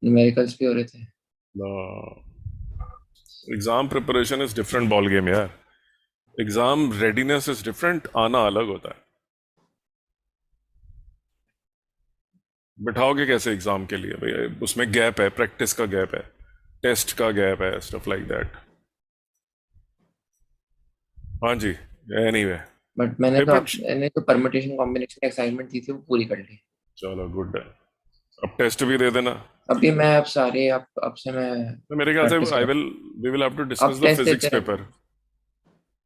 Numericals भी हो रहे थे। Exam preparation is different ball game यार। एग्जाम रेडीनेस इज डिफरेंट, आना अलग होता है। बिठाओगे कैसे एग्जाम के लिए भैया? उसमें गैप है, प्रैक्टिस का गैप है, टेस्ट का गैप है, स्टफ लाइक दैट। हाँ जी। Anyway, but paper. मैंने तो परम्यूटेशन कॉम्बिनेशन एक्साइटमेंट थी वो पूरी कर ली। चलो गुड है। अब टेस्ट भी दे देना। अभी मैं अब सारे अब से मैं तो मेरे ख्याल से प्रैक्टिस आई कर। Will we will have to discuss अब द टेस्ट फिजिक्स देते पेपर। रहना।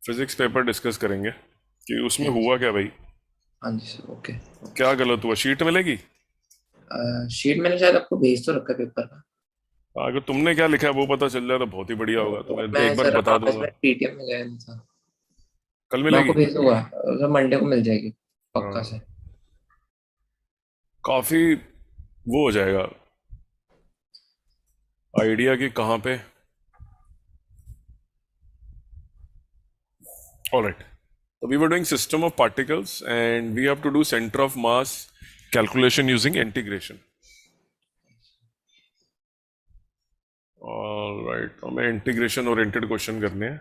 फिजिक्स पेपर डिस्कस करेंगे कि उसमें ठीक है हुआ सर। क्या भाई। हाँ जी सर, ओके ओके क्या सर। गलत हुआ? शीट मिलेगी? शीट मैंने शायद आपको भेज तो रखा है पेपर का। अगर तुमने क्या लिखा है वो पता चल जाए तो बहुत ही बढ़िया होगा, तो मैं मैं एक बार सर बता आज दूंगा। मैं पीटीएम में गया नहीं था। कल मैं आपको मिलेगी? भेज दूंगा सर, मंडे को मिल जाएगी पक्का हाँ, से। काफी वो हो जाएगा आइडिया कि कहाँ पे। Alright, so we were doing system of particles and we have to do center of mass calculation using integration. Alright, तो हमें इंटीग्रेशन ओरिएंटेड क्वेश्चन करने हैं।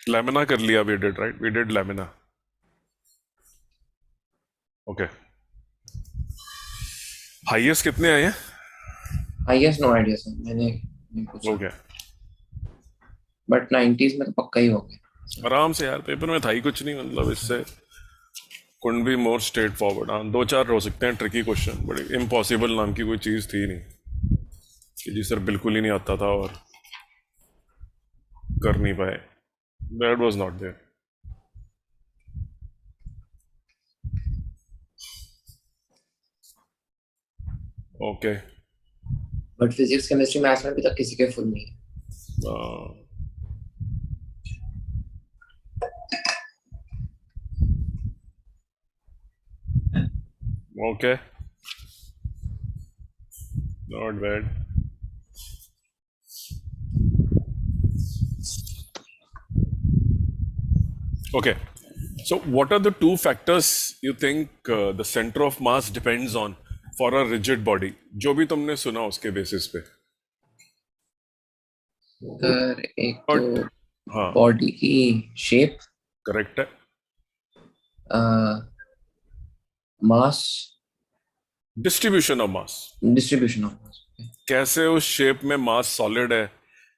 लैमिना कर लिया, we did right, we did lamina. Okay, highest कितने आए हैं? I guess no idea sir, मैंने नहीं हो पूछा। गया बट 90s में तो पक्का ही हो गया सर। आराम से यार, पेपर में था ही कुछ नहीं, मतलब इससे could be more straight forward. हाँ, दो चार हो सकते हैं ट्रिकी क्वेश्चन, बट इम्पॉसिबल नाम की कोई चीज़ थी नहीं कि जी सर बिल्कुल ही नहीं आता था और कर नहीं पाए। That was not there. Okay. But physics chemistry maths में अभी तक किसी के फुल नहीं है। Okay, not bad. Okay. So, what are the two factors you think the center of mass depends on for a rigid body? जो भी तुमने सुना उसके बेसिस पे। सर एक तो बट हाँ, बॉडी की शेप, करेक्ट है। Mass, distribution of mass, distribution of mass. कैसे उस शेप में मास सॉलिड है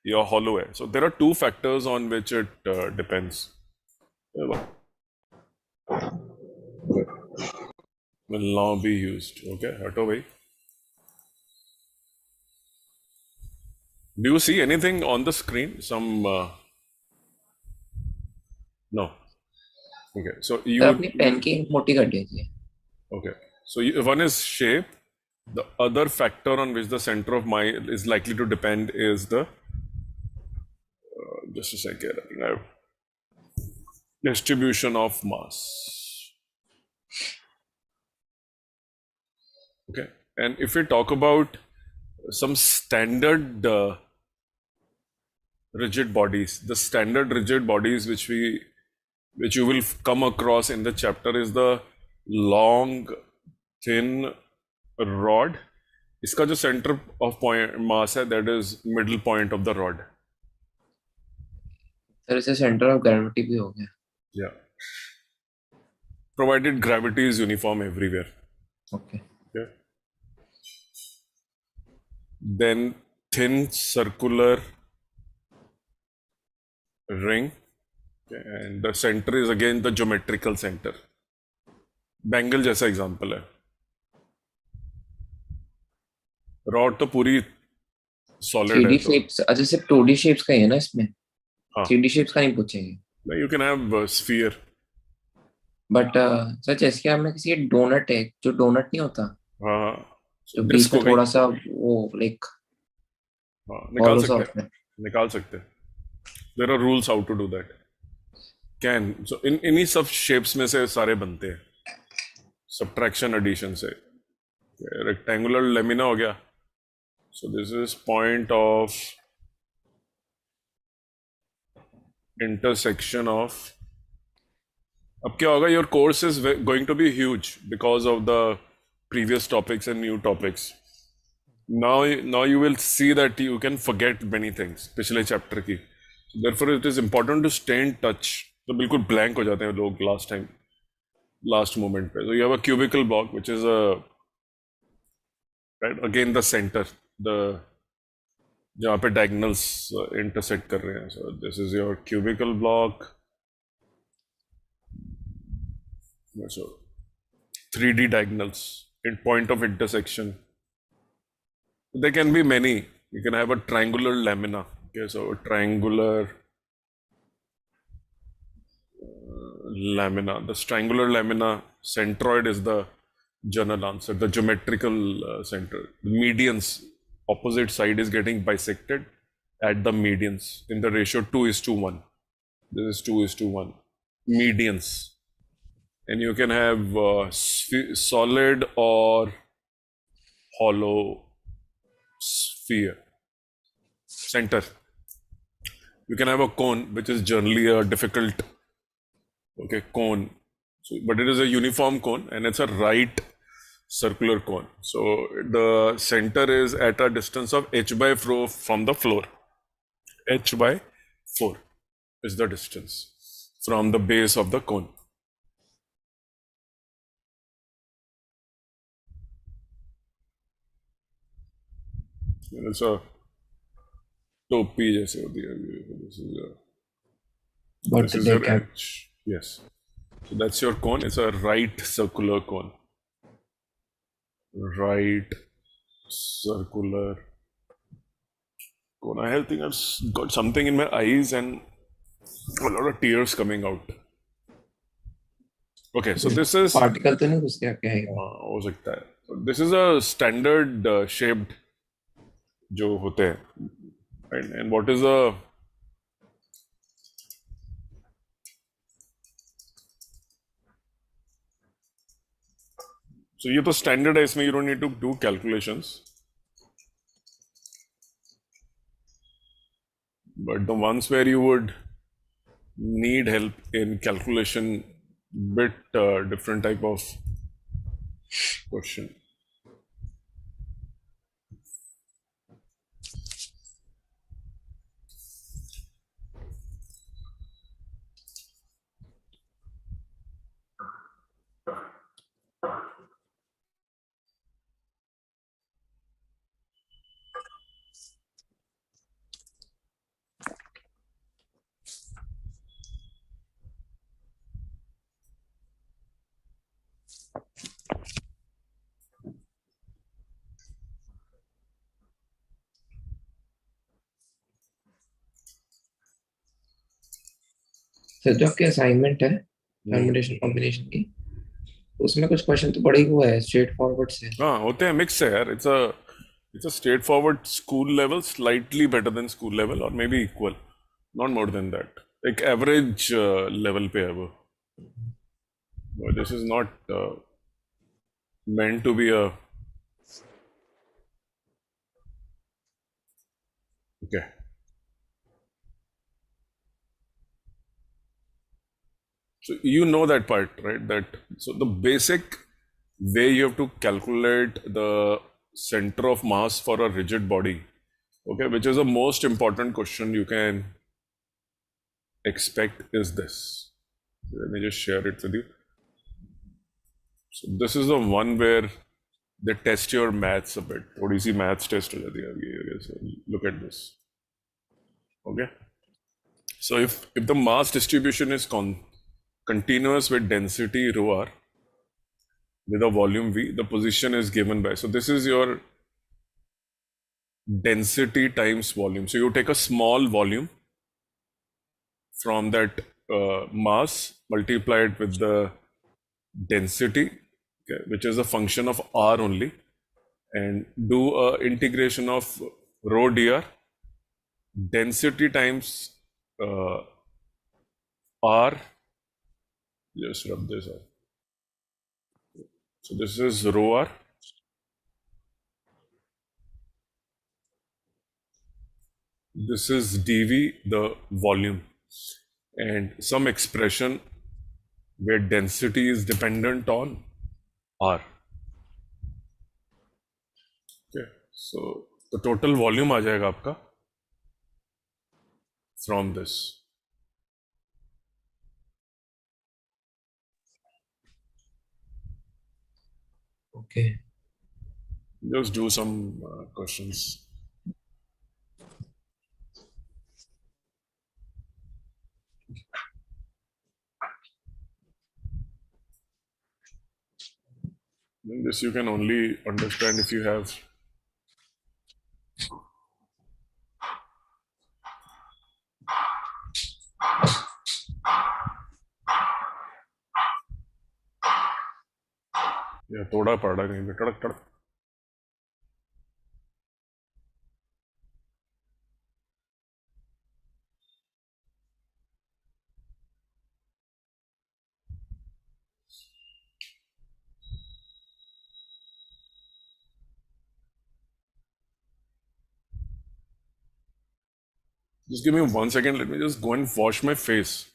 या हॉलो है। So there are two factors on which it depends. Will now be used. Okay, हटो भाई। Do you see anything on the screen? Some no. Okay, so sir you अपनी pen की ink मोटी कर दीजिए। okay. So one is shape. The other factor on which the center of mind is likely to depend is the just a second. I think I have distribution of mass. Okay, and if we talk about some standard rigid bodies, the standard rigid bodies which you will come across in the chapter is the long, thin rod. इसका जो centre of point mass है that is middle point of the rod. Sir इसे centre of gravity भी हो गया। या provided gravity is uniform everywhere. Okay. Okay. Then thin circular ring, okay, and the center is again the geometrical center. Bangle जैसा example है। Rod तो पूरी three solid है डी तो शेप्स, अच्छा सिर्फ 2D शेप्स का ही है ना इसमें? हाँ, 3D शेप्स का नहीं पूछेंगे। You can have sphere. But sir जैसे कि हमें किसी डोनट है, जो डोनट नहीं होता, हाँ, जो बीच डिस्क में हो गई। थोड़ा सा वो लाइक हाँ, निकाल हॉलो सा सकते होता हैं, है। निकाल सकते हैं। There are rules how to do that. Can, so इन इन्हीं सब शेप्स में से सारे बनते हैं सब्ट्रैक्शन एडिशन से। रेक्टेंगुलर लेमिना हो गया। So this is point of intersection of अब क्या होगा, your course is going to be huge because of the previous topics and new topics. Now you will see that you can forget many things पिछले chapter की. Therefore it is important to stay in touch. तो बिल्कुल blank हो जाते हैं लोग last moment पे. So you have a cubical block which is a right again the center, the जहाँ पे diagonals intersect कर रहे हैं. So this is your cubical block. So 3D diagonals in point of intersection. There can be many. You can have a triangular lamina. Okay, so a triangular lamina. This triangular lamina centroid is the general answer, the geometrical center. The medians, opposite side is getting bisected at the medians in the ratio 2:1. This is 2:1. Medians. And you can have solid or hollow sphere. Center. You can have a cone, which is generally a difficult cone. So, but it is a uniform cone and it's a right circular cone. So the center is at a distance of h/4 from the floor. h/4 is the distance from the base of the cone. It's a topi जैसे होती है. This is your edge. Yes. So that's your cone. It's a right circular cone. Right circular cone. I think I've got something in my eyes and a lot of tears coming out. Okay, so this is particle तो नहीं घुस गया क्या है? हो सकता है. So this is a standard shaped जो होते हैं, right? And what is a so ये तो standard है, इसमें you don't need to do calculations. But the ones where you would need help in calculation, bit different type of question. Sir जो आपकी assignment है परम्यूटेशन कॉम्बिनेशन की, उसमें कुछ क्वेश्चन तो बड़े ही हुआ है स्ट्रेट फॉरवर्ड से. हाँ होते हैं, मिक्स है यार. It's a straightforward school level, slightly better than school level, or maybe equal, not more than that. Like average level पे है वो. But this is not meant to be a okay. So you know that part, right? So the basic way you have to calculate the center of mass for a rigid body, okay, which is the most important question you can expect, is this. Let me just share it with you. So this is the one where they test your maths a bit. थोड़ी सी maths test हो जाती है अभी. So look at this. Okay. So if the mass distribution is continuous with density rho r with a volume v, the position is given by. So this is your density times volume. So you take a small volume from that mass, multiply it with the density, okay, which is a function of r only, and do a integration of rho dr, density times r. Just rub this out. So this is rho r. This is dv, the volume, and some expression where density is dependent on R. Okay, so the total volume आ जाएगा आपका from this. Okay. Just do some questions. This you can only understand if you have या तोड़ा पड़ा कहीं पे टड़क टड़क. Just give me 1 second. Let me just go and wash my face.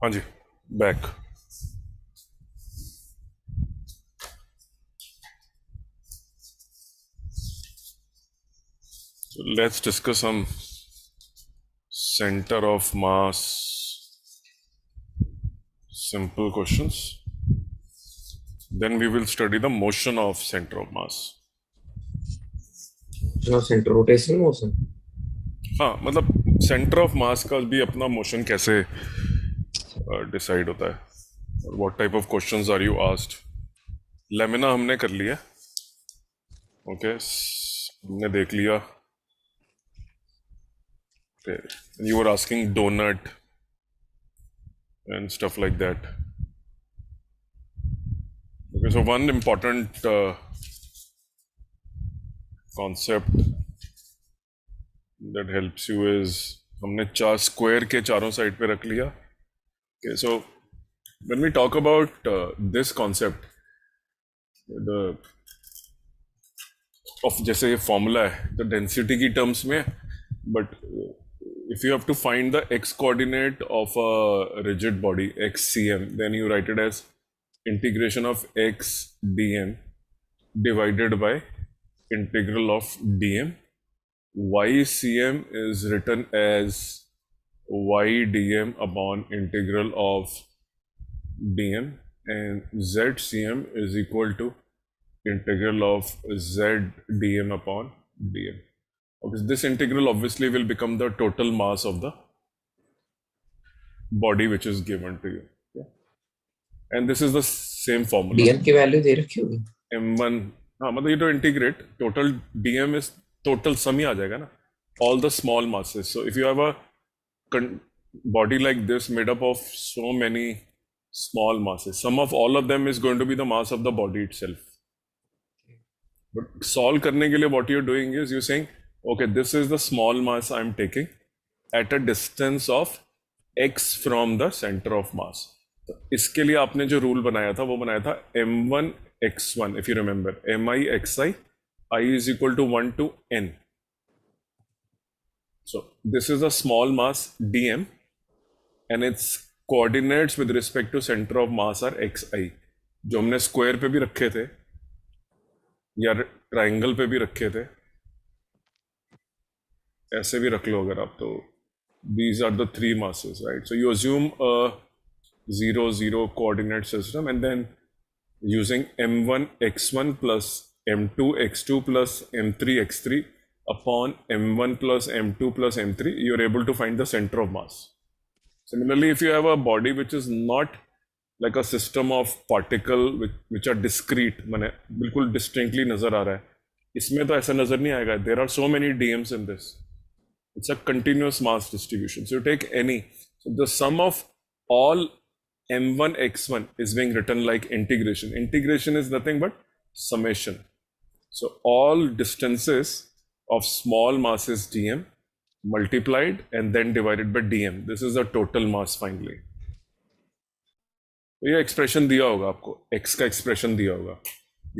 हाँ जी, back. So let's discuss some center of mass simple questions. Then we will study the motion of center of mass. Center rotation motion. हाँ, मतलब centre of मास का भी अपना motion कैसे decide होता है और what type of questions are you asked. Lamina हमने कर लिया. ओके, हमने देख लिया. You were asking donut and stuff like that. Okay, so one important concept that helps you is हमने चार स्क्वायर के चारों साइड पे रख लिया. Okay, so when we talk about this concept, the of जैसे ये फॉर्मूला है तो डेंसिटी की टर्म्स में, but if you have to find the x coordinate of a rigid body x cm, then you write it as integration of x dm divided by integral of dm. Y cm is written as y dm upon integral of dm, and z cm is equal to integral of z dm upon dm. Okay, this integral obviously will become the total mass of the body which is given to you. Okay? And this is the same formula. dm की value दे रखी होगी. m1, हाँ मतलब ये तो integrate total dm is total sum ही आ जाएगा ना, all the small masses. So if you have a body like this made up of so many small masses, sum of all of them is going to be the mass of the body itself. But solve करने के लिए what you're doing is you're saying, okay, this is the small mass I'm taking at a distance of x from the center of mass. तो इसके लिए आपने जो rule बनाया था वो बनाया था m1 x1, if you remember, mi xi, I is equal to 1 to n. So this is a small mass dm and its coordinates with respect to center of mass are xi, जो हमने square पे भी रखे थे या triangle पे भी रखे थे, ऐसे भी रख लो अगर आप, तो these are the three masses, right? So you assume a 0 0 coordinate system and then using m1 x1 plus m2 x2 plus m3 x3 upon m1 plus m2 plus m3, you're able to find the center of mass. Similarly, if you have a body which is not like a system of particle which are discrete, माने बिल्कुल distinctly नजर आ रहा है, इसमें तो ऐसा नजर नहीं आएगा. There are so many DMs in this. It's a continuous mass distribution. So you take any. So the sum of all m1 x1 is being written like integration. Integration is nothing but summation. So all distances of small masses dm multiplied and then divided by dm. This is the total mass finally. तो ये expression दिया होगा आपको, x का expression दिया होगा,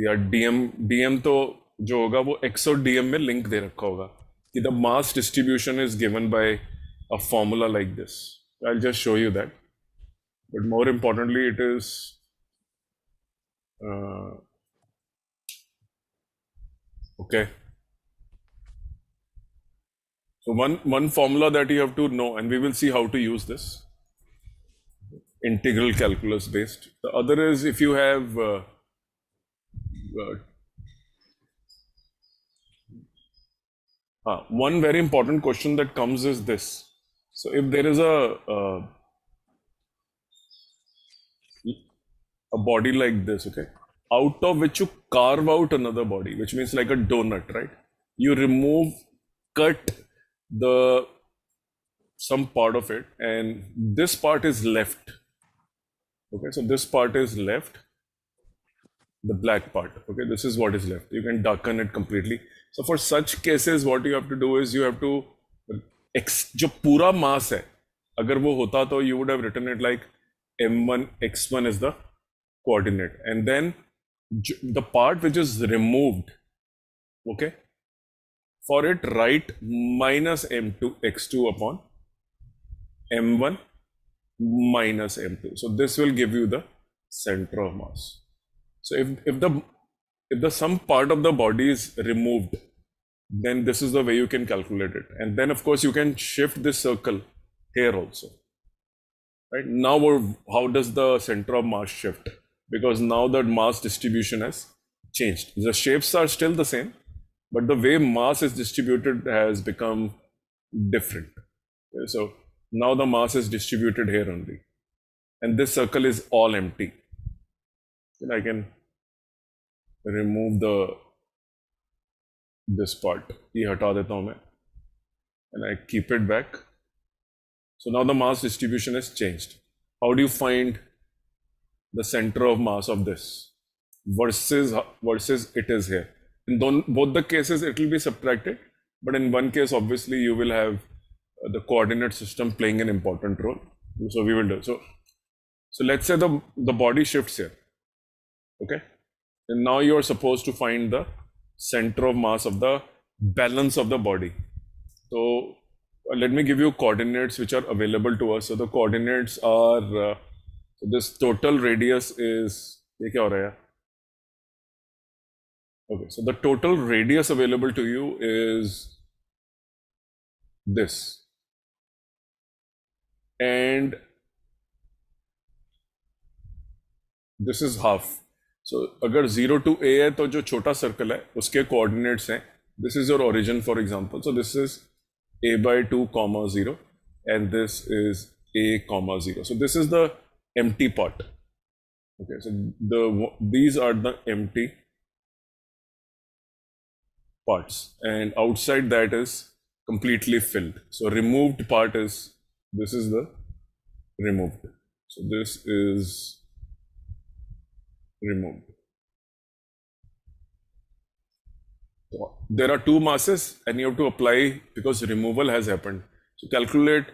या dm तो जो होगा वो x और dm में लिंक दे रखा होगा कि the mass distribution is given by a formula like this. I'll just show you that. But more importantly, it is okay. So one formula that you have to know, and we will see how to use this, integral calculus based. The other is if you have one very important question that comes is this. So if there is a body like this, okay, out of which you carve out another body, which means like a donut, right? You cut some part of it, and this part is left. Okay, so this part is left, the black part. Okay, this is what is left. You can darken it completely. So for such cases, what you have to do is you have to जो पूरा mass है, अगर वो होता तो you would have written it like m1 x1 is the coordinate, and then the part which is removed, okay, for it write minus m2 x2 upon m1 minus m2. So this will give you the center of mass. So if the some part of the body is removed, then this is the way you can calculate it. And then of course you can shift this circle here also. Right now, how does the center of mass shift? Because now the mass distribution has changed. The shapes are still the same, but the way mass is distributed has become different. Okay, so now the mass is distributed here only, and this circle is all empty. And I can remove this part. ये हटा देता हूं मैं, and I keep it back. So now the mass distribution is changed. How do you find the center of mass of this versus it is here? In both the cases, it will be subtracted, but in one case, obviously, you will have the coordinate system playing an important role. So we will do so. So let's say the body shifts here, okay, and now you are supposed to find the center of mass of the balance of the body. So let me give you coordinates which are available to us. So the coordinates are this total radius is ये क्या हो रहा है? Okay, so the total radius available to you is this, and this is half. So अगर 0 to a है तो जो छोटा सर्कल है उसके coordinates हैं. This is your origin, for example. So this is a by 2 comma 0, and this is a comma 0. So this is the empty part. Okay, so these are the empty parts, and outside that is completely filled. So removed part is, this is the removed. So this is removed. So there are two masses and you have to apply, because removal has happened. So calculate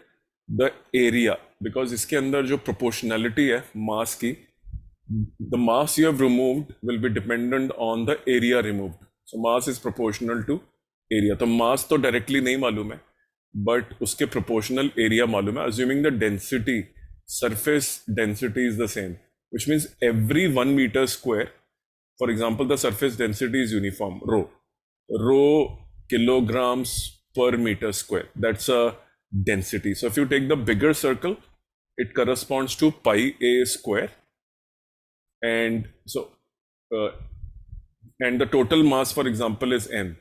the area because इसके अंदर जो proportionality है mass की, the mass you have removed will be dependent on the area removed. So mass is proportional to area. तो mass तो directly नहीं मालूम है, but उसके proportional area मालूम है. Assuming the density, surface density is the same, which means every 1 meter square, for example, the surface density is uniform, rho. Rho kilograms per meter square. That's a density. So if you take the bigger circle, it corresponds to pi a square. And so and the total mass, for example, is m.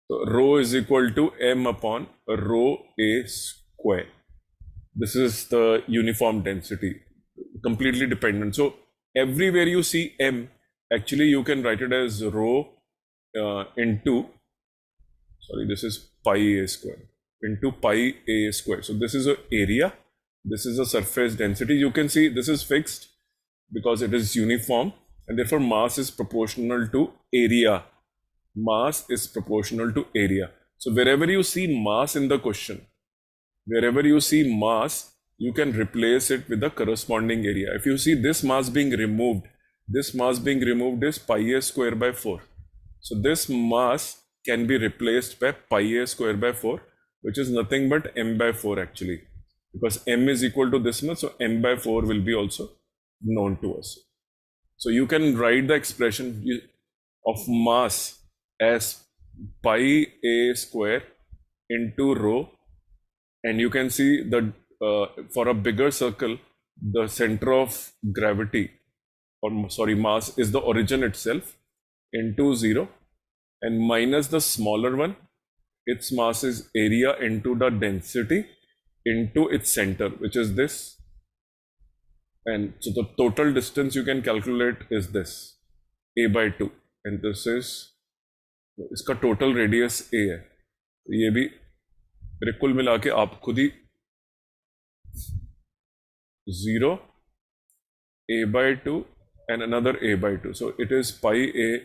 So rho is equal to m upon rho a square. This is the uniform density, completely dependent. So everywhere you see m, actually you can write it as rho into, sorry, this is pi a square into pi a square. So this is a area, this is a surface density. You can see this is fixed because it is uniform, and therefore mass is proportional to area. Mass is proportional to area. So wherever you see mass in the question, wherever you see mass, you can replace it with the corresponding area. If you see this mass being removed, this mass being removed is pi a square by 4. So this mass can be replaced by pi a square by 4, which is nothing but m by 4 actually, because m is equal to this much, so m by 4 will be also known to us. So you can write the expression of mass as pi a square into rho, and you can see that for a bigger circle, the center of gravity, or sorry, mass is the origin itself into 0, and minus the smaller one, its mass is area into the density into its center, which is this. And so the total distance you can calculate is this, a by 2, and this is, इसका total radius a है. ये भी कुल मिला के आप खुद ही 0, a by 2 and another a by 2. So it is pi a,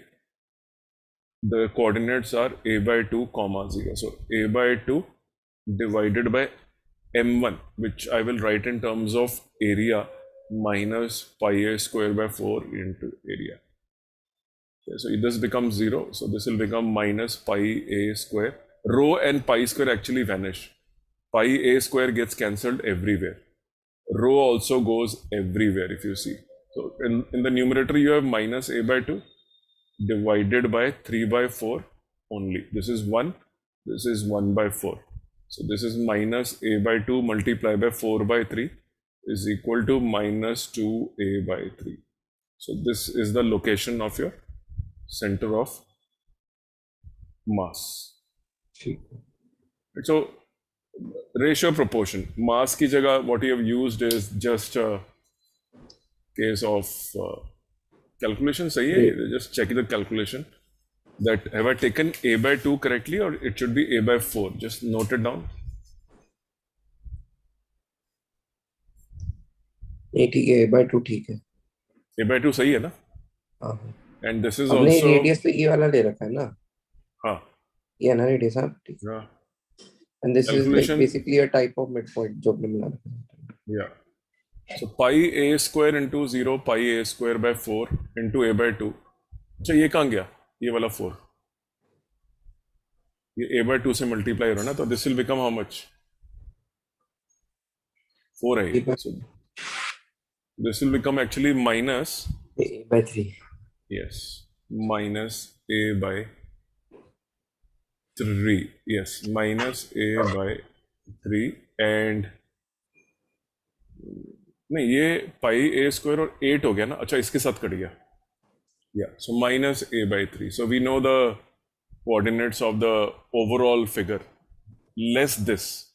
the coordinates are a by 2 comma 0. So a by 2 divided by m1, which I will write in terms of area, minus pi a square by 4 into area. Okay, so this becomes 0. So this will become minus pi a square. Rho and pi square actually vanish. Pi a square gets cancelled everywhere. Rho also goes everywhere if you see. So in the numerator you have minus a by 2 divided by 3 by 4 only. This is 1, this is 1 by 4. So this is minus a by 2 multiplied by 4 by 3 is equal to minus 2a by 3. So this is the location of your center of mass. So ratio proportion, mass ki jagah what you have used is just a case of calculation. Sahi hai? Just check the calculation, that have I taken a by 2 correctly or it should be a by 4. Just note it down. नहीं ठीक है, a by 2 ठीक है. a by 2 सही है ना? हाँ. And this is हमने also रेडियस तो ये वाला ले रखा है ना? हाँ. ये है ना रेडियस, हाँ ठीक. Yeah. And this is like Calculation, basically a type of midpoint जो हमने मिला रखा है. yeah. So pi a square into 0 pi a square by 4 into a by 2. अच्छा ये कहाँ गया? ये वाला 4. ये a by 2 से मल्टीप्लाई हो रहा है ना, तो this will become how much? 4 है ये. So this will become actually minus a by 3. Yes, minus a by 3. Yes, minus a by 3 and नहीं ये पाई a square और 8 हो गया ना. अच्छा इसके साथ कट गया. Yeah, so minus a by 3. So we know the coordinates of the overall figure. Less this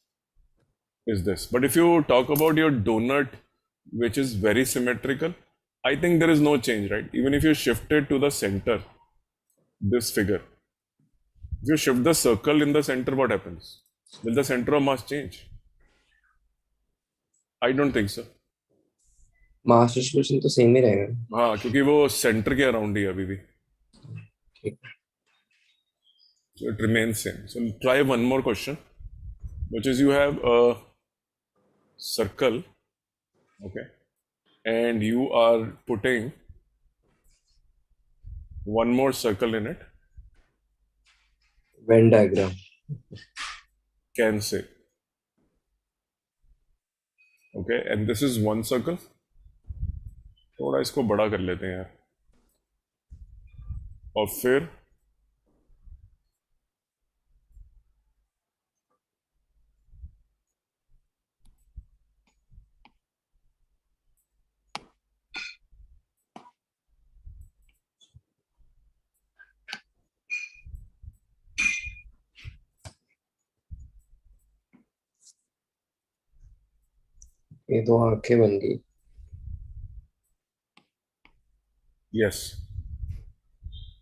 is this. But if you talk about your donut, which is very symmetrical, I think there is no change, right? Even if you shift it to the center, this figure, if you shift the circle in the center, what happens? Will the center of mass change? I don't think so. Mass distribution तो same ही रहेगा. हाँ, क्योंकि वो centre के around ही है अभी भी. ठीक. So it remains same. So try one more question, which is you have a circle Okay, and you are putting one more circle in it. Venn diagram. Can say. Okay, and this is one circle. थोड़ा इसको बड़ा कर लेते हैं यार, और फिर ये दो आंखें बन गई. yes.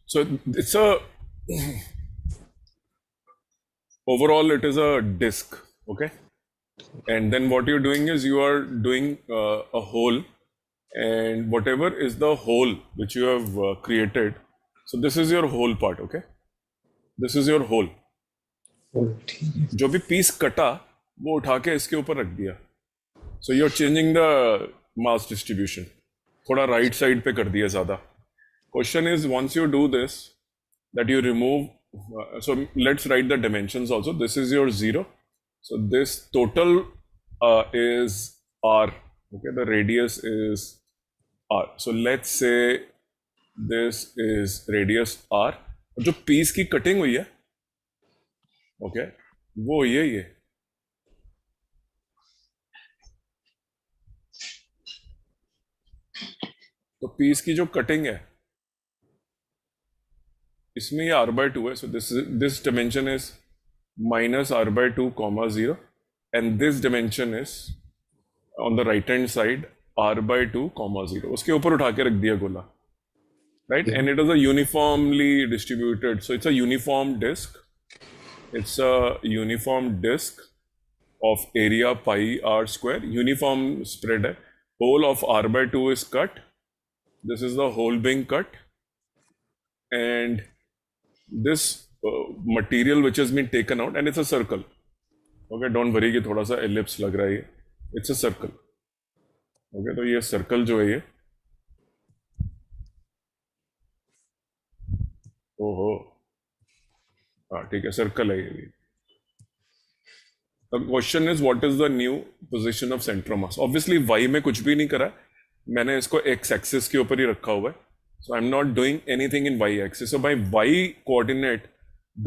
So it's a overall it is a disk. Okay, and then what you're doing is you are doing a hole, and whatever is the hole which you have created, so this is your whole part. Okay, this is your whole. ठीक है. जो भी piece कटा वो उठा के इसके ऊपर रख दिया. So you are changing the mass distribution, थोड़ा राइट साइड पे कर दिया ज़्यादा. Question is once you do this that you remove, so let's write the dimensions also. This is your 0, so this total is r. Okay, the radius is r, so let's say this is radius r. जो piece की cutting हुई है, okay, वो ये तो piece की जो cutting है इसमें ये r/2 है. So this dimension is minus r/2 comma 0, and this dimension is on the right hand side r/2 comma 0. उसके ऊपर उठा के रख दिया गोला, right? And it is a uniformly distributed, so it's a uniform disk. It's a uniform disk of area pi r square. Uniform spread है. Whole of r/2 is cut. This is the whole being cut, and this material which has been taken out, and it's a circle. Okay, don't worry कि थोड़ा सा ellipse लग रहा है ये. It's a circle. Okay, तो ये circle जो है ये, ओहो, हाँ ठीक है, circle है ये. The question is what is the new position of center of mass? Obviously y में कुछ भी नहीं करा, मैंने इसको x axis के ऊपर ही रखा हुआ है. So I'm not doing anything in y axis. So my y coordinate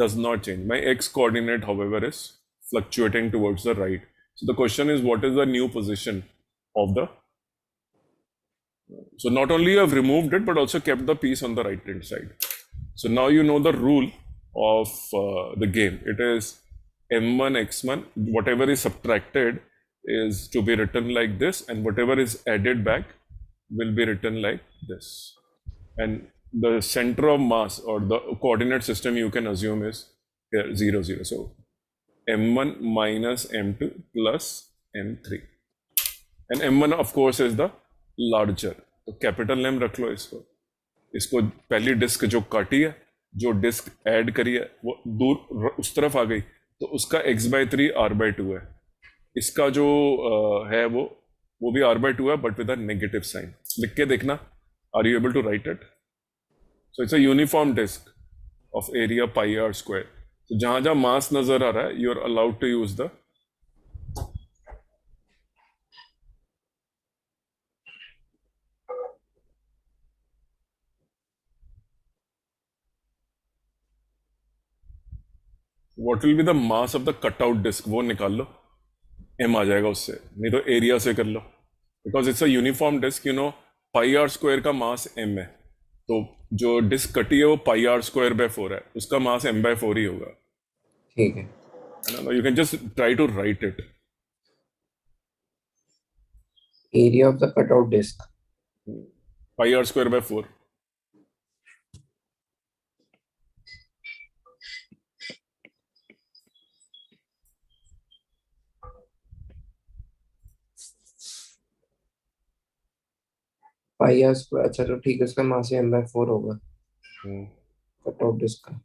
does not change. My x coordinate, however, is fluctuating towards the right. So the question is what is the new position of the. So not only you have removed it, but also kept the piece on the right hand side. So now you know the rule of the game. It is m1 x1, whatever is subtracted is to be written like this, and whatever is added back will be written like this. And the center of mass or the coordinate system you can assume is here 0 0. So m1 minus m2 plus m3, and m1 of course is the larger. तो capital M रख लो इसको पहली disc जो काटी है, जो disc add करी है वो दूर उस तरफ आ गई, तो उसका x/3 r/2 है. इसका जो है वो भी r/2 है, but with a negative sign. लिख के देखना, are you able to write it? So it's a uniform disc of area pi r square. तो जहां जहां मास नजर आ रहा है you are allowed to use the what will be the mass of the cutout disc, वो निकाल लो, m आ जाएगा उससे, नहीं तो एरिया से कर लो. Because it's a uniform disc, you know pi r square का मास m है, तो जो डिस्क कटी है वो पाई r स्क्वायर बाय 4 है, उसका मास m/4 ही होगा. ठीक है. You can just try to write it. Area of the cutout disc pi r square by 4. Pi R square. अच्छा तो ठीक है, उसका मास m/4 होगा कटआउट डिस्क का.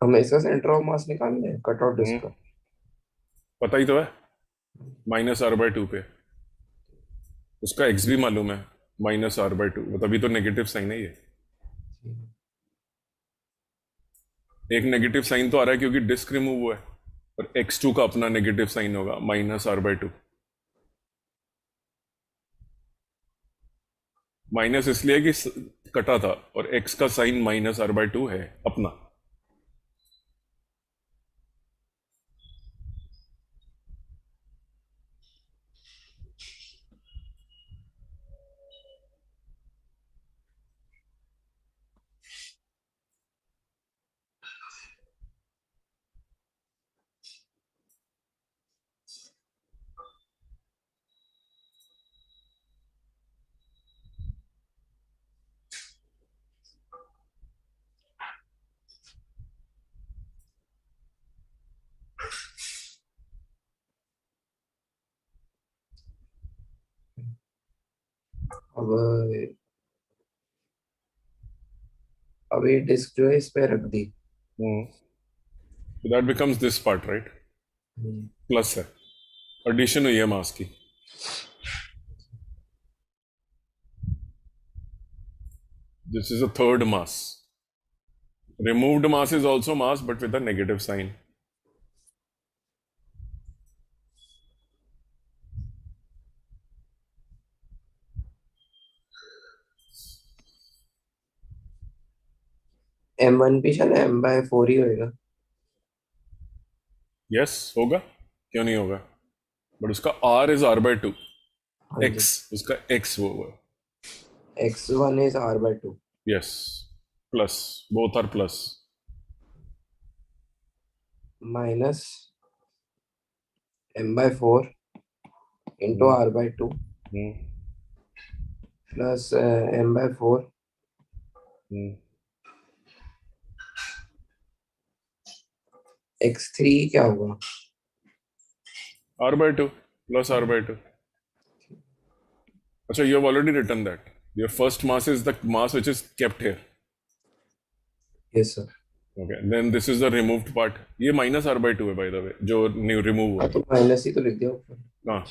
हम इसका सेंटर ऑफ मास निकाल लें, कट आउट हम्म, इसका। पता ही तो है, -r/2 पे। उसका x भी मालूम है, -r/2, तभी तो नेगेटिव साइन है ये। एक नेगेटिव साइन तो आ रहा है क्योंकि डिस्क रिमूव हुआ है, और x2 का अपना नेगेटिव साइन होगा -r/2। माइनस इसलिए कि कटा था, और x का साइन -r/2 है अपना। अब अब ये डिस्क जो है इस पे रख दी। That becomes this part, right? Hmm, plus है, एडिशन हुई है मास की। This is a third mass. Removed mass is also mass, but with a negative sign. M1 भी शायद M/4 ही होएगा। Yes, होगा, क्यों नहीं होगा? बट उसका R is r/2, हाँ x, जी। उसका x वो हुआ। X1 is R/2 Yes, plus, both are plus. Minus M/4 into Hmm. R/2 Hmm. Plus M/4 Hmm. X3 क्या होगा? r/2 plus r/2. अच्छा, you have already written that. Your first mass is the mass which is kept here. Yes sir. Okay, then this is the removed part. ये -r/2 है, by the way, जो new remove हुआ हाँ है। तो minus ही तो लिख दिया ऊपर। हाँ,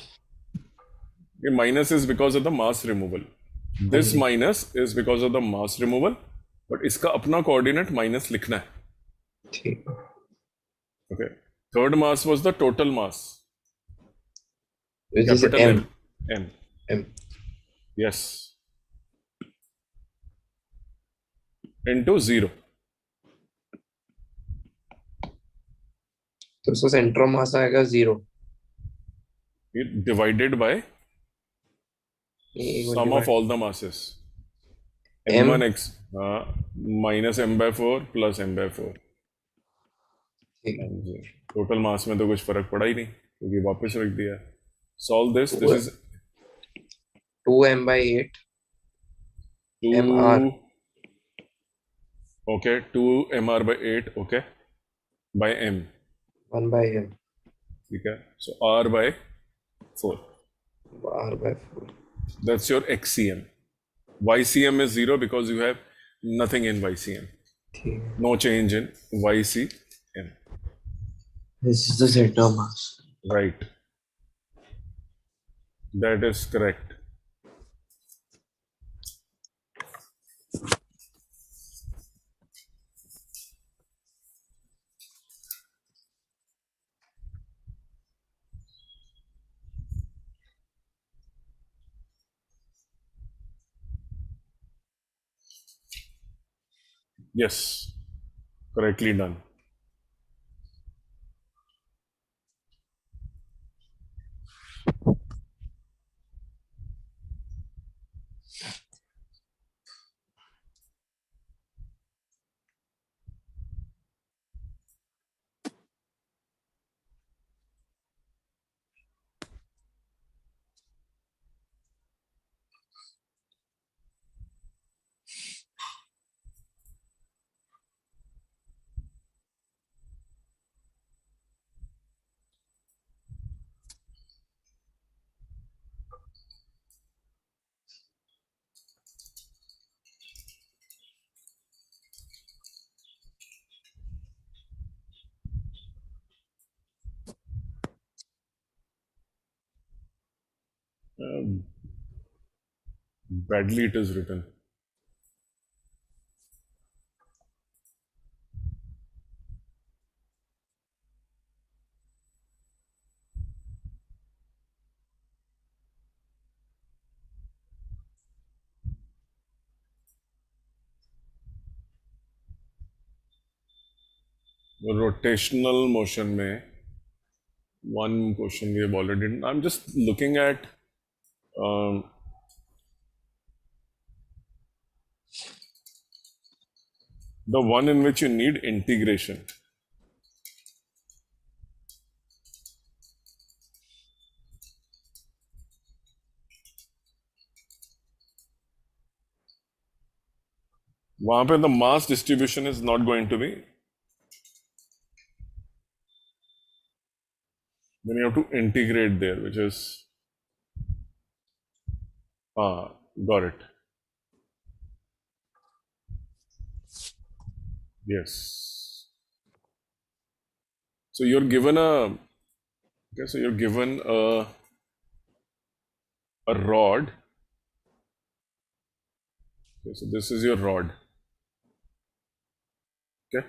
ये minus is because of the mass removal. हाँ this G minus is because of the mass removal, but इसका अपना कोऑर्डिनेट माइनस लिखना है। ठीक है। Okay, third mass was the total mass, which is capital M। M. M, M yes, into 0। तो उसका centre of mass आएगा 0। Divided by एक minute sum of divide. All the masses. M। m1 x, हाँ, -m/4 plus m/4। ठीक। Total mass में तो कुछ फर्क पड़ा ही नहीं क्योंकि वापस रख दिया। Solve this, to this is 2M/8 MR 2, okay, 2mr/8, okay, by m, 1/M ठीक है। So r/4, R/4। That's your xcm। ycm is 0 because you have nothing in ycm, ठीक है। no change in ycm, this is the centre of mass. right? That is correct. Yes, correctly done. Badly it is written. Rotational motion में one question we have already done. I'm just looking at the one in which you need integration. वहां पे the mass distribution is not going to be. Then you have to integrate there, which is got it. Yes. So you're given a rod. Okay, so this is your rod. Okay.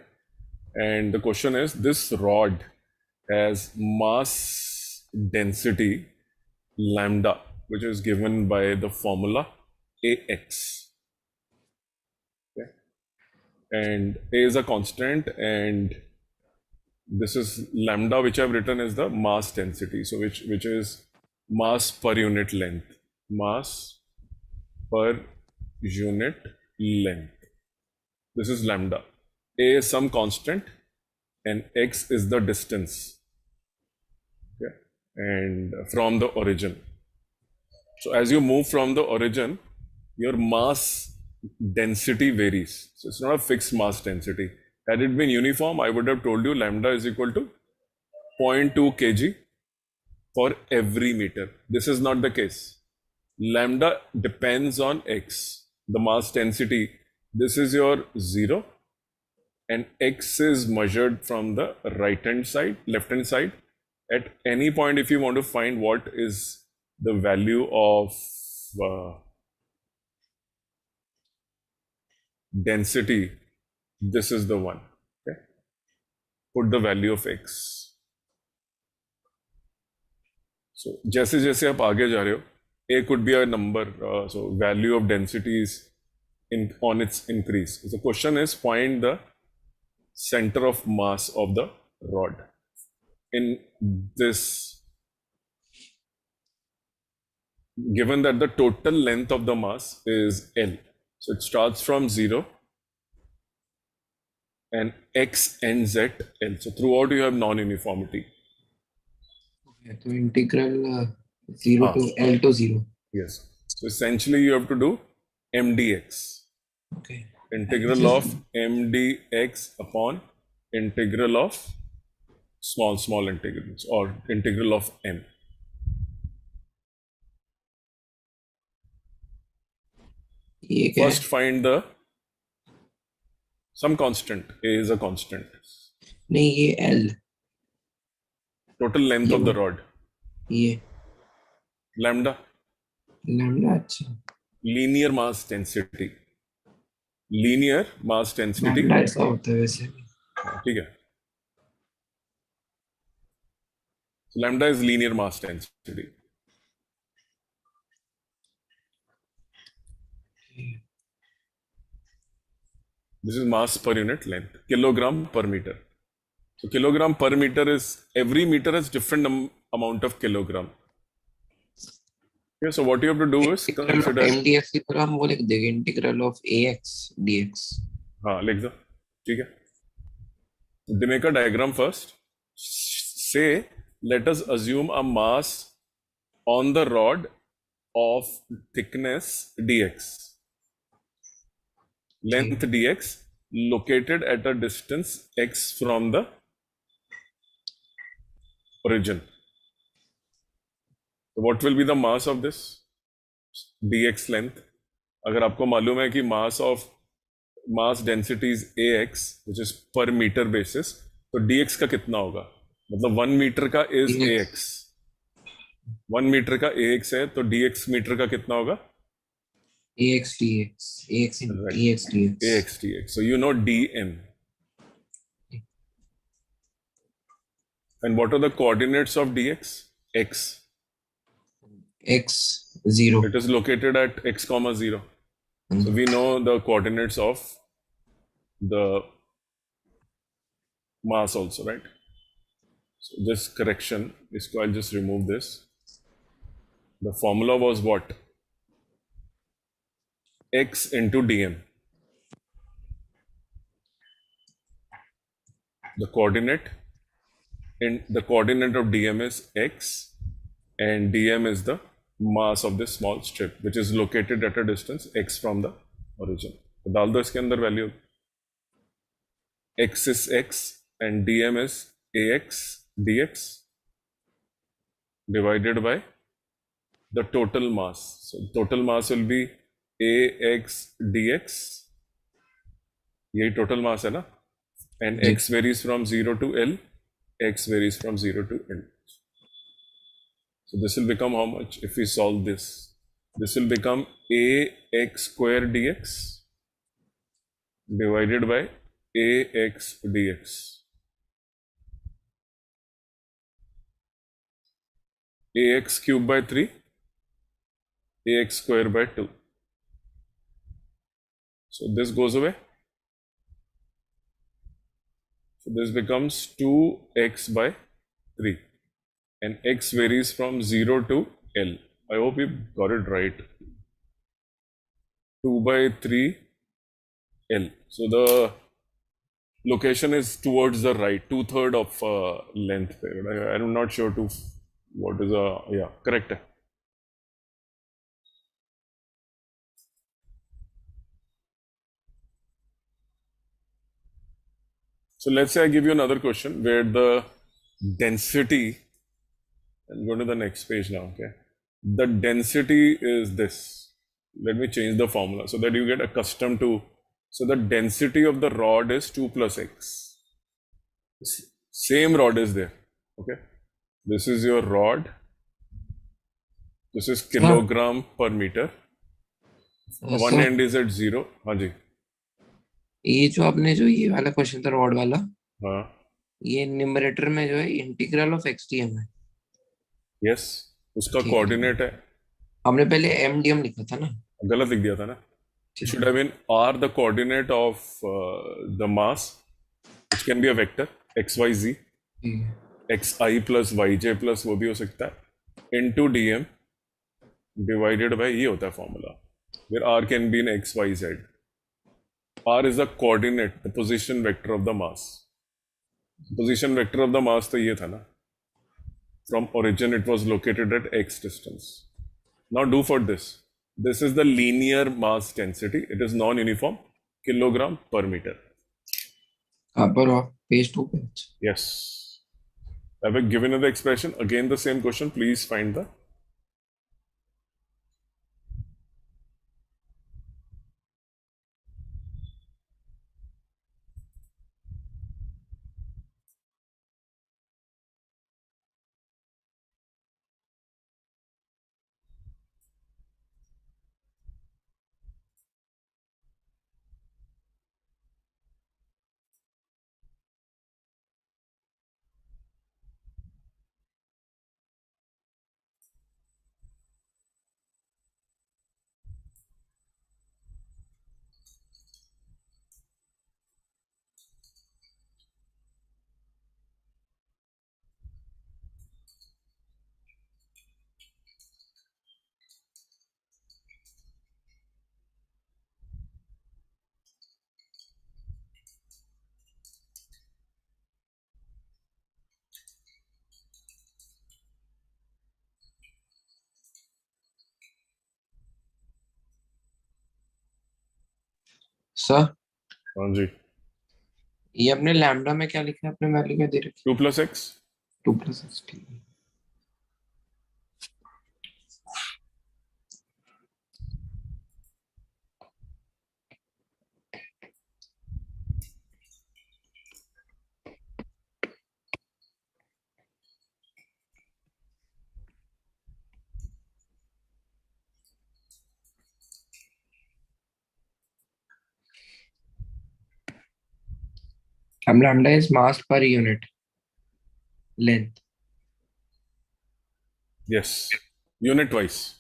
And the question is, this rod has mass density lambda, which is given by the formula AX. Okay. And A is a constant, and this is lambda, which I've written as the mass density. So which is mass per unit length. Mass per unit length. This is lambda. A is some constant, and X is the distance. Okay. And from the origin. So as you move from the origin, your mass density varies. So it's not a fixed mass density. Had it been uniform, I would have told you lambda is equal to 0.2 kg for every meter. This is not the case. Lambda depends on X, the mass density. This is your 0, and X is measured from the right hand side, left hand side. At any point, if you want to find what is the value of density, this is the one. Okay? Put the value of X. So जैसे जैसे आप आगे जा रहे हो, A could be a number, so value of density is on its increase. So the question is, find the center of mass of the rod in this, given that the total length of the mass is L. So it starts from 0 and X ends at L. So throughout you have non-uniformity. Okay, so integral 0 to L to 0. Yes. So essentially you have to do MDX. Okay. Integral of MDX upon integral of small integrals, or integral of M. ये क्या First find the some constant. A is a constant. नहीं ये L Total length of the rod. ये Lambda. Lambda अच्छा Linear mass density. Linear mass density. Lambda ऐसा होता है वैसे भी ठीक है. So lambda is linear mass density. This is mass per unit length, kilogram per meter. So kilogram per meter is, every meter has different amount of kilogram. Okay, so what you have to do is consider MDX की तरह हम वो लिख देंगे integral of AX DX. हाँ लिख दो, ठीक है. They make a diagram first. Say, let us assume a mass on the rod of thickness dx, length dx, located at a distance x from the origin. So what will be the mass of this dx length? अगर आपको मालूम है कि mass density is ax, which is per meter basis, तो dx का कितना होगा? मतलब 1 मीटर का is ax. 1 मीटर का ax है तो dx मीटर का कितना होगा? ax dx, ax in Right. ax dx, ax dx. So you know dm. And what are the coordinates of dx? X. x 0. It is located at x comma 0. So we know the coordinates of the mass also, right? So this correction, I'll just remove this. The formula was what? X into dm. The coordinate of dm is x, and dm is the mass of this small strip, which is located at a distance x from the origin. तो डाल दो इसके अंदर value. X is x and dm is ax dx divided by the total mass. So total mass will be ax dx. यही total mass है ना? And जी. x varies from 0 to L. X varies from 0 to L. So this will become how much if we solve this? This will become ax square dx divided by ax dx. Ax cube by 3, ax square by 2. So this goes away. So this becomes 2x by 3. And x varies from 0 to L. I hope you got it right. 2 by 3 L. So the location is towards the right, 2/3 of length. I'm not sure to what is yeah, correct. So let's say I give you another question where the density, I'm going to the next page now, okay? The density is this. Let me change the formula so that you get accustomed to. So the density of the rod is 2 plus x. Same rod is there, okay? This is your rod. This is kilogram per meter. One sir end is at 0. हाँ जी. ये जो आपने जो ये वाला question था rod वाला, हाँ. ये न्यूमरेटर में जो है इंटीग्रल ऑफ एक्सटीएम है. Yes. उसका ठीक है. कोऑर्डिनेट है. हमने पहले एमडीएम लिखा था ना. गलत लिख दिया था ना. It ठीक should है. have been r the coordinate of the mass, which can be a vector xyz, ठीक है. xi plus yj plus वो भी हो सकता है into dm divided by ये होता है formula where r can be in x y z. r is the coordinate, the position vector of the mass. Position vector of the mass तो ये था ना. From origin it was located at x distance. Now do for this. This is the linear mass density. It is non-uniform, kilogram per meter. पर of page 2 पे. Yes. I have given you the expression. Again, the same question. Please find the. Sir हाँ जी. ये अपने lambda में क्या लिखा है, अपने वैल्यू क्या दे रखी 2 plus x. है? 2 प्लस एक्स. ठीक है. अब lambda is mass per unit length. Yes, unit wise.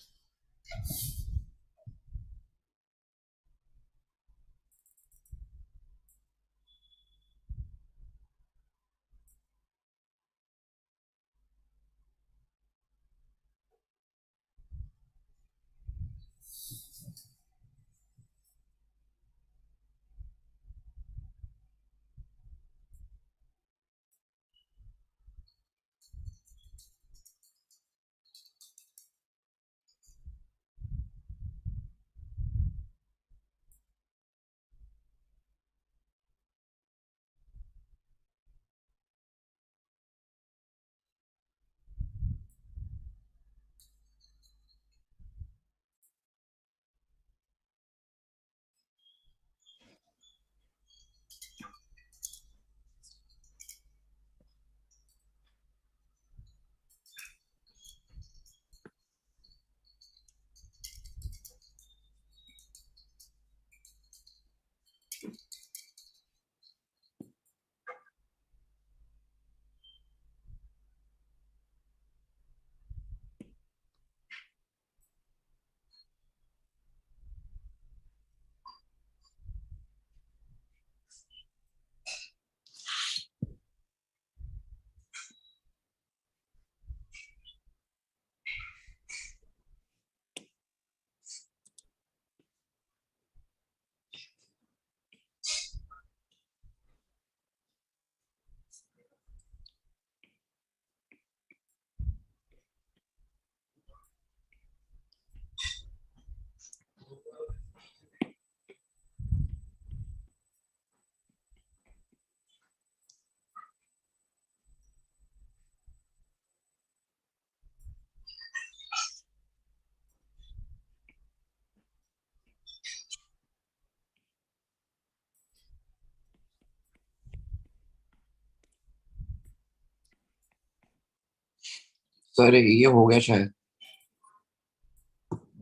Sir ये हो गया शायद.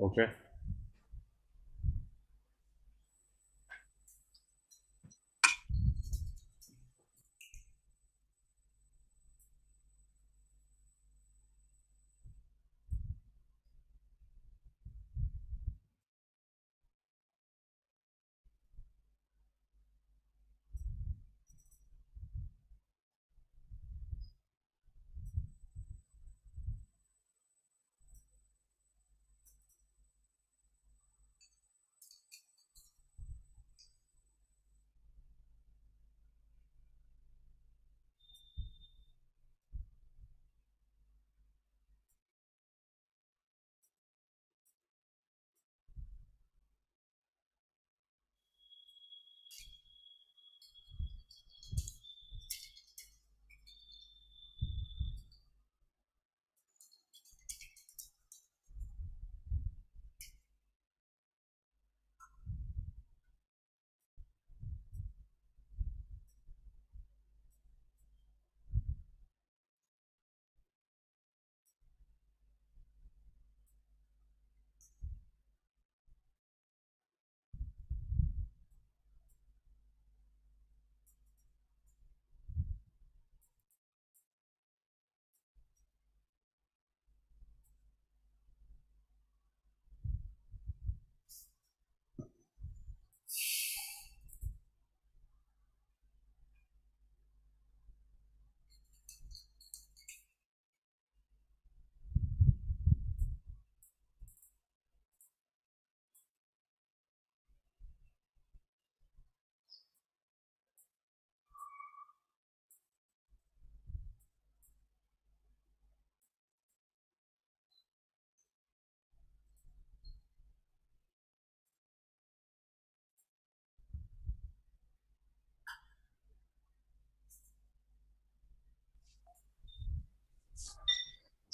Okay.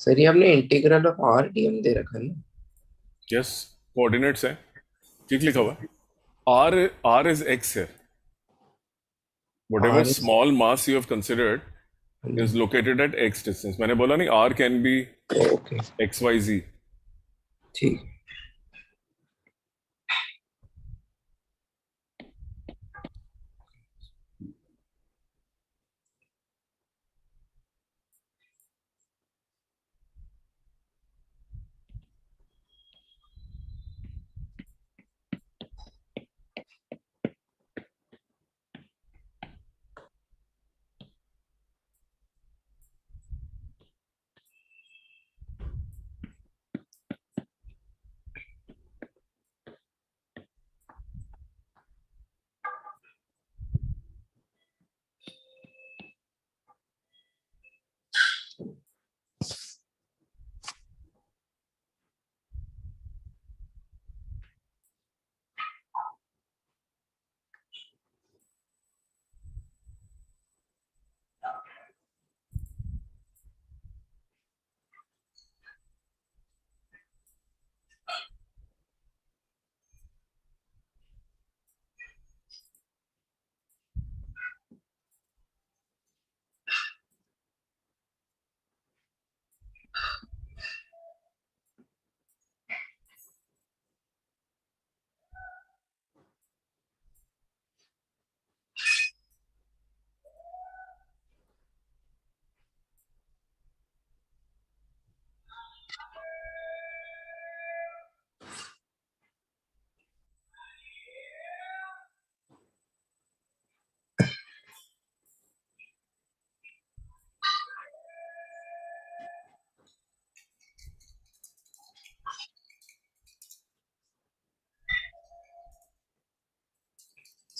सर ये आपने इंटीग्रल ऑफ आर डीएम दे रखा है ना. Yes, coordinates है. ठीक लिखा हुआ है. R is X है. Whatever R is. small mass you have considered is located at X distance. मैंने बोला नहीं, R can be okay. XYZ. ठीक.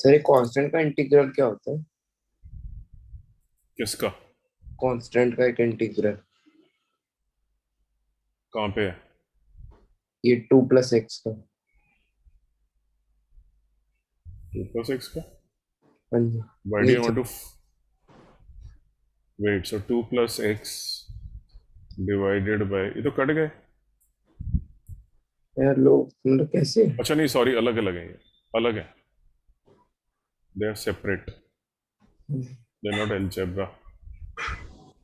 सर ये कांस्टेंट का इंटीग्रल क्या होता है? किसका? कांस्टेंट का एक इंटीग्रल, कहाँ पे है? ये 2 + x का। 2 + x का? हाँ जी, Why do you नीचे। want to wait? So 2 + x divided by, ये तो कट गए। यार लोग मतलब कैसे? अच्छा नहीं, सॉरी, अलग अलग है, ये अलग है। They are separate, they not algebra.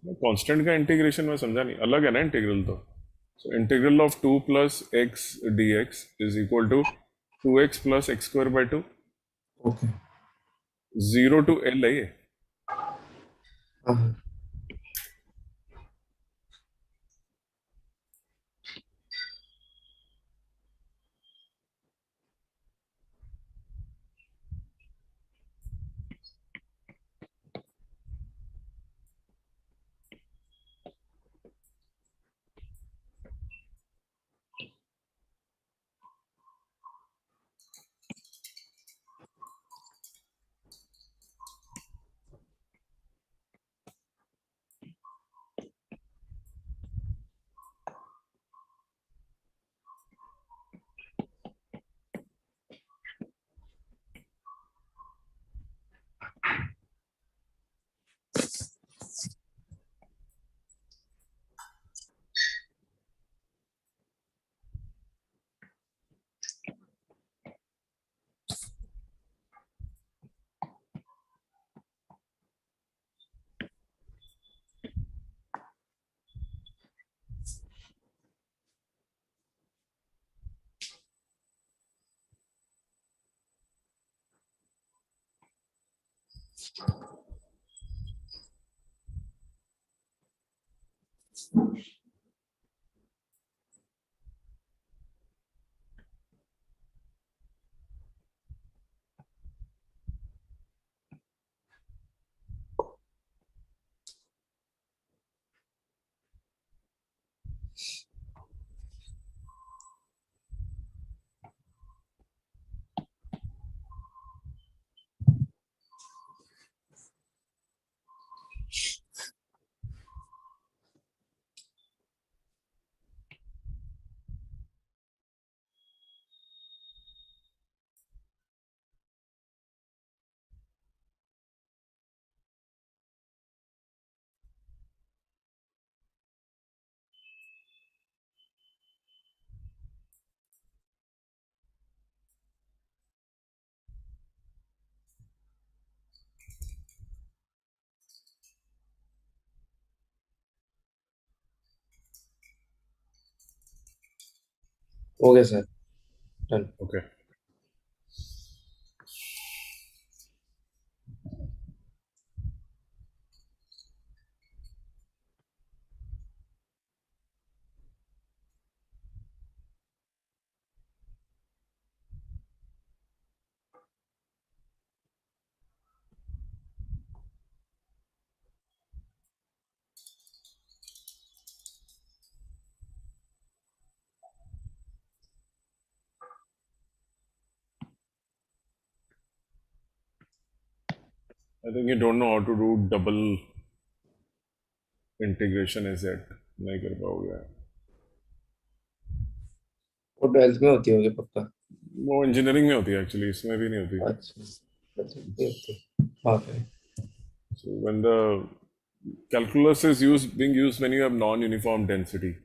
Constant का इंटीग्रेशन में समझा नहीं, अलग है ना इंटीग्रल तो। So integral of 2 + x dx is equal to 2x + x² / 2। Okay. 0 to L है ये। हाँ। हो गया sir, done. Okay. I think you don't know how to do double integration as at, नहीं कर पाओगे। वो 12th में होती होगी पक्का। वो इंजीनियरिंग में होती है एक्चुअली, इसमें भी नहीं होती। अच्छा, 12th में होती। बाप रे। So when the calculus is being used when you have non-uniform density.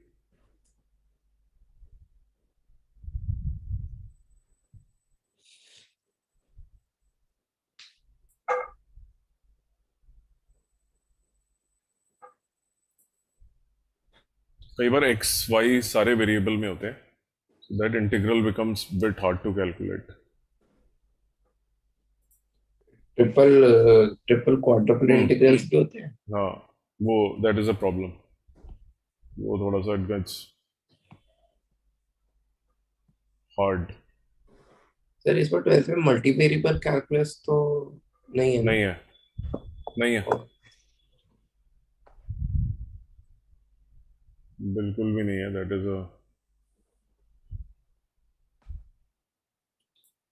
कई बार x y सारे वेरिएबल में होते हैं, so that integral becomes bit hard to calculate. Triple quadruple hmm. Integrals भी होते हैं। हाँ, वो that is a problem. वो थोड़ा सा it gets hard. सर इस पर 12th में मल्टी वेरिएबल कैलकुलस तो नहीं है ना? नहीं है, नहीं है, और बिल्कुल भी नहीं है।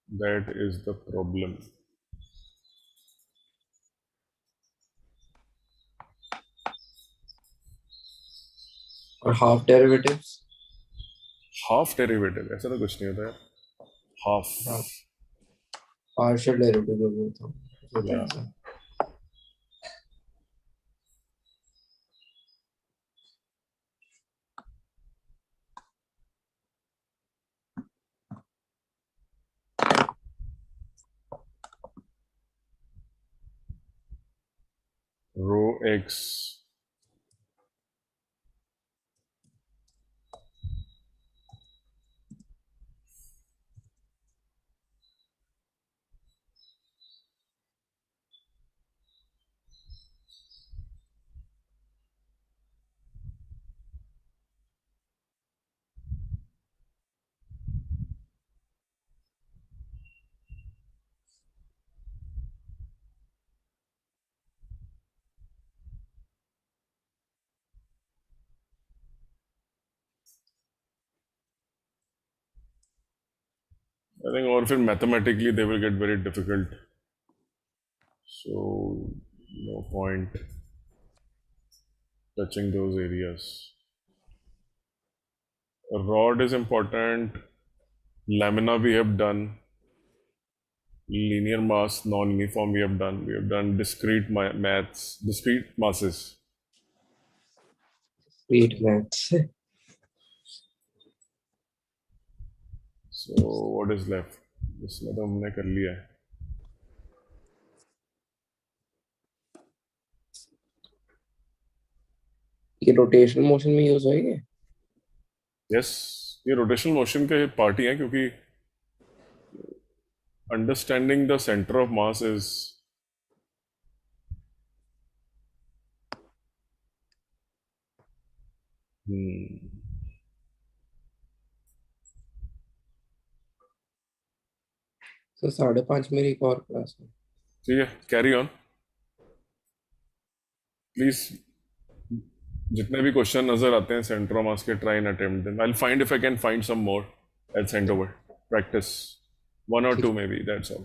That is the problem. और हाफ डेरिवेटिव्स। हाफ डेरिवेटिव ऐसा तो कुछ नहीं होता यार। हाफ। हाँ, पार्शियल डेरिवेटिव जो भी होता है कुछ होता है या ऐसा। रो एक्स। आई थिंक और फिर mathematically they will get very difficult, so no point touching those areas. Rod is important. Lamina we have done. Linear mass, non-uniform we have done. We have done discrete maths, discrete masses. Street maths. So what is left? इसमें तो हमने कर लिया है. ये rotational motion में use होएंगे। Yes, ये rotational motion के पार्ट ही है, क्योंकि understanding the centre of mass is तो 5:30 मेरी एक और क्लास है। ठीक है. Carry on please. जितने भी क्वेश्चन नजर आते हैं सेंटर ऑफ मास के, try and attempt them. I will find if I can find some more. I'll send over. Practice one or ठीक two है। maybe, that's all.